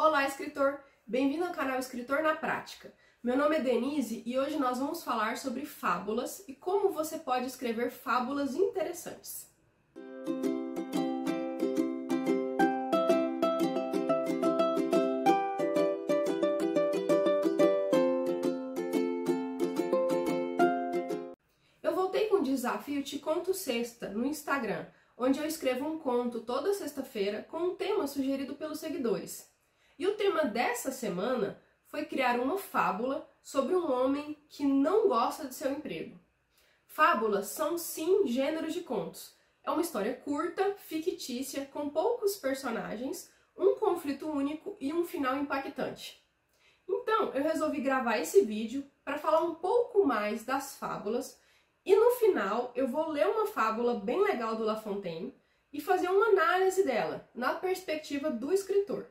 Olá, escritor! Bem-vindo ao canal Escritor na Prática. Meu nome é Denise e hoje nós vamos falar sobre fábulas e como você pode escrever fábulas interessantes. Eu voltei com o desafio Te Conto Sexta no Instagram, onde eu escrevo um conto toda sexta-feira com um tema sugerido pelos seguidores. E o tema dessa semana foi criar uma fábula sobre um homem que não gosta de seu emprego. Fábulas são sim gêneros de contos. É uma história curta, fictícia, com poucos personagens, um conflito único e um final impactante. Então eu resolvi gravar esse vídeo para falar um pouco mais das fábulas e no final eu vou ler uma fábula bem legal do La Fontaine e fazer uma análise dela, na perspectiva do escritor.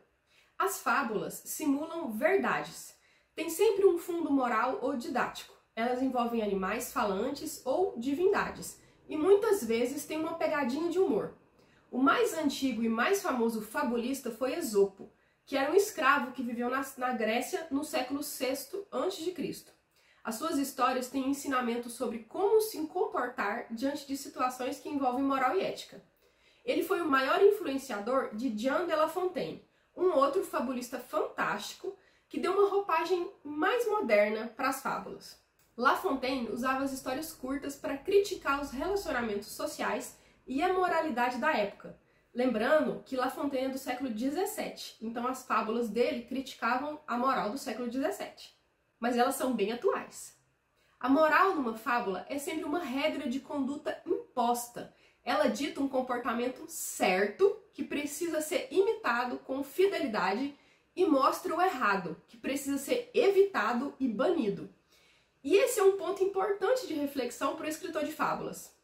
As fábulas simulam verdades. Tem sempre um fundo moral ou didático. Elas envolvem animais falantes ou divindades. E muitas vezes tem uma pegadinha de humor. O mais antigo e mais famoso fabulista foi Esopo, que era um escravo que viveu na Grécia no século VI a.C. As suas histórias têm ensinamentos sobre como se comportar diante de situações que envolvem moral e ética. Ele foi o maior influenciador de Jean de La Fontaine, um outro fabulista fantástico que deu uma roupagem mais moderna para as fábulas. La Fontaine usava as histórias curtas para criticar os relacionamentos sociais e a moralidade da época. Lembrando que La Fontaine é do século XVII, então as fábulas dele criticavam a moral do século XVII. Mas elas são bem atuais. A moral numa fábula é sempre uma regra de conduta imposta. Ela dita um comportamento certo, que precisa ser imitado com fidelidade, e mostra o errado, que precisa ser evitado e banido. E esse é um ponto importante de reflexão para o escritor de fábulas.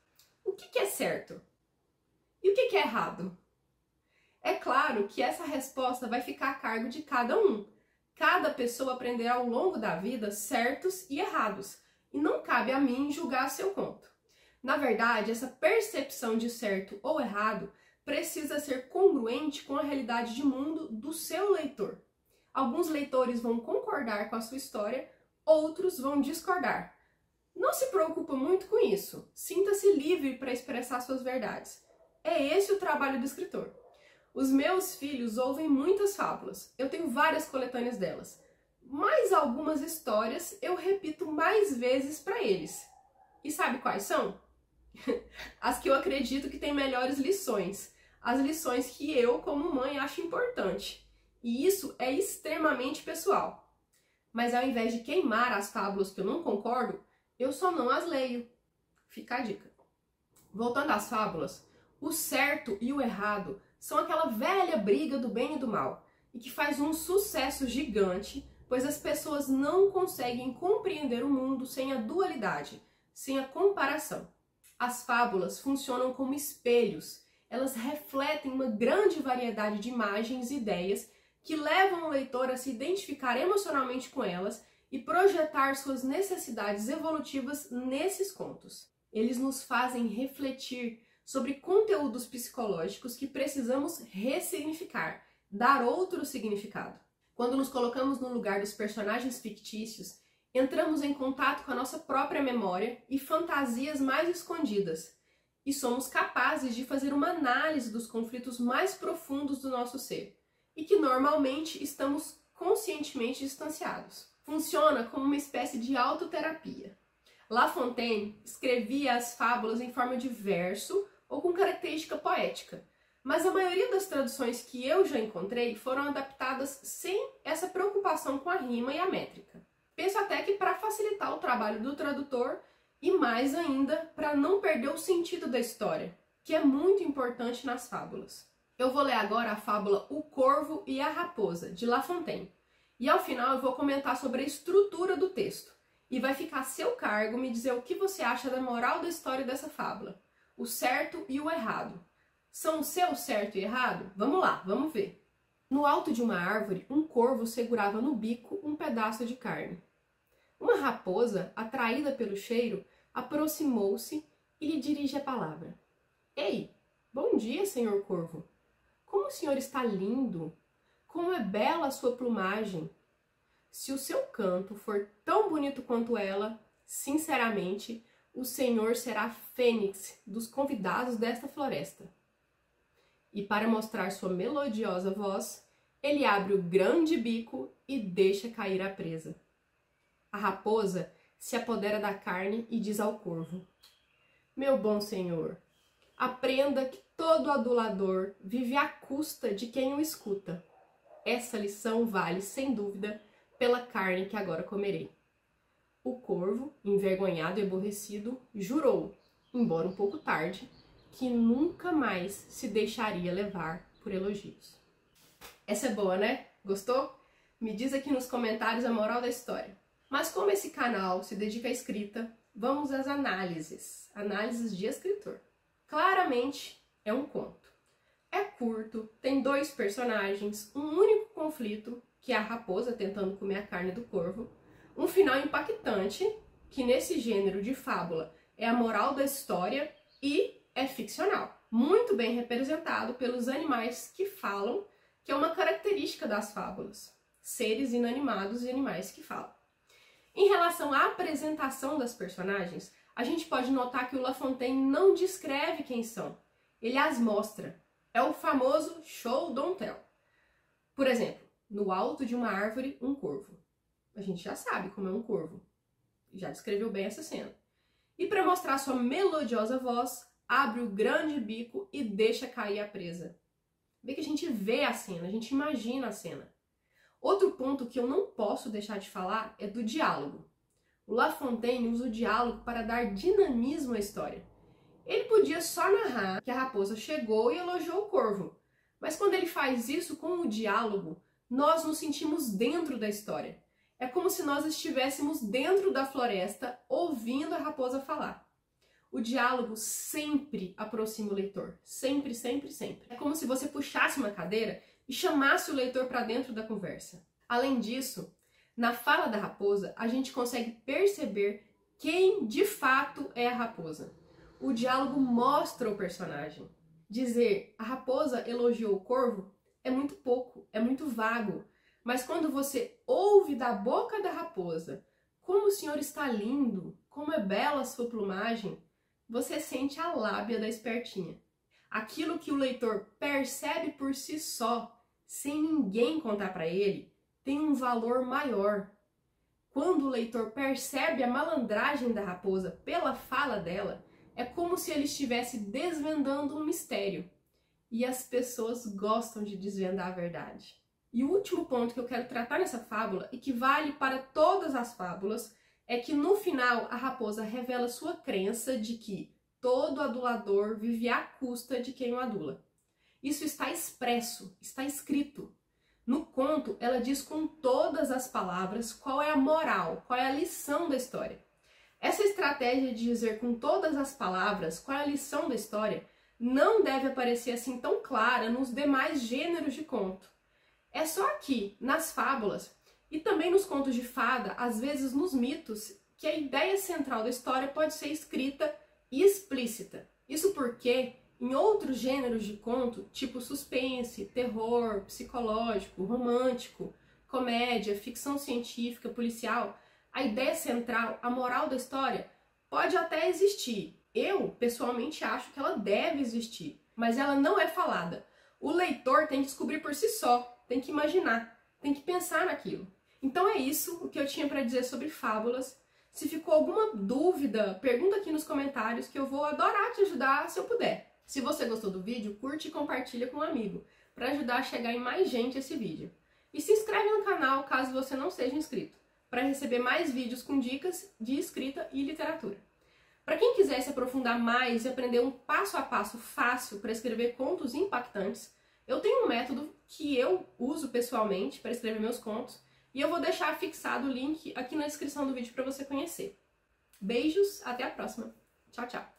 O que é certo? E o que é errado? É claro que essa resposta vai ficar a cargo de cada um. Cada pessoa aprenderá ao longo da vida certos e errados, e não cabe a mim julgar seu conto. Na verdade, essa percepção de certo ou errado precisa ser congruente com a realidade de mundo do seu leitor. Alguns leitores vão concordar com a sua história, outros vão discordar. Não se preocupe muito com isso. Sinta-se livre para expressar suas verdades. É esse o trabalho do escritor. Os meus filhos ouvem muitas fábulas. Eu tenho várias coletâneas delas. Mas algumas histórias eu repito mais vezes para eles. E sabe quais são? As que eu acredito que têm melhores lições. As lições que eu, como mãe, acho importante. E isso é extremamente pessoal. Mas ao invés de queimar as fábulas que eu não concordo, eu só não as leio. Fica a dica. Voltando às fábulas, o certo e o errado são aquela velha briga do bem e do mal, e que faz um sucesso gigante, pois as pessoas não conseguem compreender o mundo sem a dualidade, sem a comparação. As fábulas funcionam como espelhos. Elas refletem uma grande variedade de imagens e ideias que levam o leitor a se identificar emocionalmente com elas e projetar suas necessidades evolutivas nesses contos. Eles nos fazem refletir sobre conteúdos psicológicos que precisamos ressignificar, dar outro significado. Quando nos colocamos no lugar dos personagens fictícios, entramos em contato com a nossa própria memória e fantasias mais escondidas, e somos capazes de fazer uma análise dos conflitos mais profundos do nosso ser, e que normalmente estamos conscientemente distanciados. Funciona como uma espécie de autoterapia. La Fontaine escrevia as fábulas em forma de verso ou com característica poética, mas a maioria das traduções que eu já encontrei foram adaptadas sem essa preocupação com a rima e a métrica. Penso até que para facilitar o trabalho do tradutor e mais ainda para não perder o sentido da história, que é muito importante nas fábulas. Eu vou ler agora a fábula O Corvo e a Raposa, de La Fontaine. E ao final eu vou comentar sobre a estrutura do texto. E vai ficar a seu cargo me dizer o que você acha da moral da história dessa fábula. O certo e o errado. São o seu certo e errado? Vamos lá, vamos ver. No alto de uma árvore, um corvo segurava no bico um pedaço de carne. Uma raposa, atraída pelo cheiro, aproximou-se e lhe dirige a palavra. Ei, bom dia, senhor corvo. Como o senhor está lindo! como é bela a sua plumagem. Se o seu canto for tão bonito quanto ela, sinceramente, o Senhor será a fênix dos convidados desta floresta. E para mostrar sua melodiosa voz, ele abre o grande bico e deixa cair a presa. A raposa se apodera da carne e diz ao corvo: meu bom senhor, aprenda que todo adulador vive à custa de quem o escuta. Essa lição vale, sem dúvida, pela carne que agora comerei. O corvo, envergonhado e aborrecido, jurou, embora um pouco tarde, que nunca mais se deixaria levar por elogios. Essa é boa, né? Gostou? Me diz aqui nos comentários a moral da história. Mas como esse canal se dedica à escrita, vamos às análises. Análises de escritor. Claramente é um conto. É curto, tem 2 personagens, um único conflito, que é a raposa tentando comer a carne do corvo, um final impactante, que nesse gênero de fábula é a moral da história, e é ficcional. Muito bem representado pelos animais que falam, que é uma característica das fábulas. Seres inanimados e animais que falam. Em relação à apresentação das personagens, a gente pode notar que o La Fontaine não descreve quem são, ele as mostra. É o famoso show don't tell. Por exemplo, no alto de uma árvore, um corvo. A gente já sabe como é um corvo, já descreveu bem essa cena. E para mostrar sua melodiosa voz, abre o grande bico e deixa cair a presa. Vê que a gente vê a cena, a gente imagina a cena. Outro ponto que eu não posso deixar de falar é do diálogo. O La Fontaine usa o diálogo para dar dinamismo à história. Ele podia só narrar que a raposa chegou e elogiou o corvo, mas quando ele faz isso com o diálogo, nós nos sentimos dentro da história. É como se nós estivéssemos dentro da floresta ouvindo a raposa falar. O diálogo sempre aproxima o leitor. Sempre, sempre, sempre. É como se você puxasse uma cadeira e chamasse o leitor para dentro da conversa. Além disso, na fala da raposa, a gente consegue perceber quem de fato é a raposa. O diálogo mostra o personagem. Dizer a raposa elogiou o corvo é muito pouco, é muito vago. Mas quando você ouve da boca da raposa como o senhor está lindo, como é bela a sua plumagem, você sente a lábia da espertinha. Aquilo que o leitor percebe por si só, sem ninguém contar para ele, tem um valor maior. Quando o leitor percebe a malandragem da raposa pela fala dela, é como se ele estivesse desvendando um mistério. E as pessoas gostam de desvendar a verdade. E o último ponto que eu quero tratar nessa fábula, e que vale para todas as fábulas, é que no final a raposa revela sua crença de que todo adulador vive à custa de quem o adula. Isso está expresso, está escrito. No conto, ela diz com todas as palavras qual é a moral, qual é a lição da história. Essa estratégia de dizer com todas as palavras qual é a lição da história não deve aparecer assim tão clara nos demais gêneros de conto. É só aqui, nas fábulas, e também nos contos de fada, às vezes nos mitos, que a ideia central da história pode ser escrita e explícita. Isso porque, em outros gêneros de conto, tipo suspense, terror, psicológico, romântico, comédia, ficção científica, policial, a ideia central, a moral da história, pode até existir. Eu, pessoalmente, acho que ela deve existir, mas ela não é falada. O leitor tem que descobrir por si só, tem que imaginar, tem que pensar naquilo. Então é isso o que eu tinha para dizer sobre fábulas. Se ficou alguma dúvida, pergunta aqui nos comentários que eu vou adorar te ajudar se eu puder. Se você gostou do vídeo, curte e compartilha com um amigo, para ajudar a chegar em mais gente esse vídeo. E se inscreve no canal caso você não seja inscrito, para receber mais vídeos com dicas de escrita e literatura. Para quem quiser se aprofundar mais e aprender um passo a passo fácil para escrever contos impactantes, eu tenho um método que eu uso pessoalmente para escrever meus contos e eu vou deixar fixado o link aqui na descrição do vídeo para você conhecer. Beijos, até a próxima. Tchau, tchau.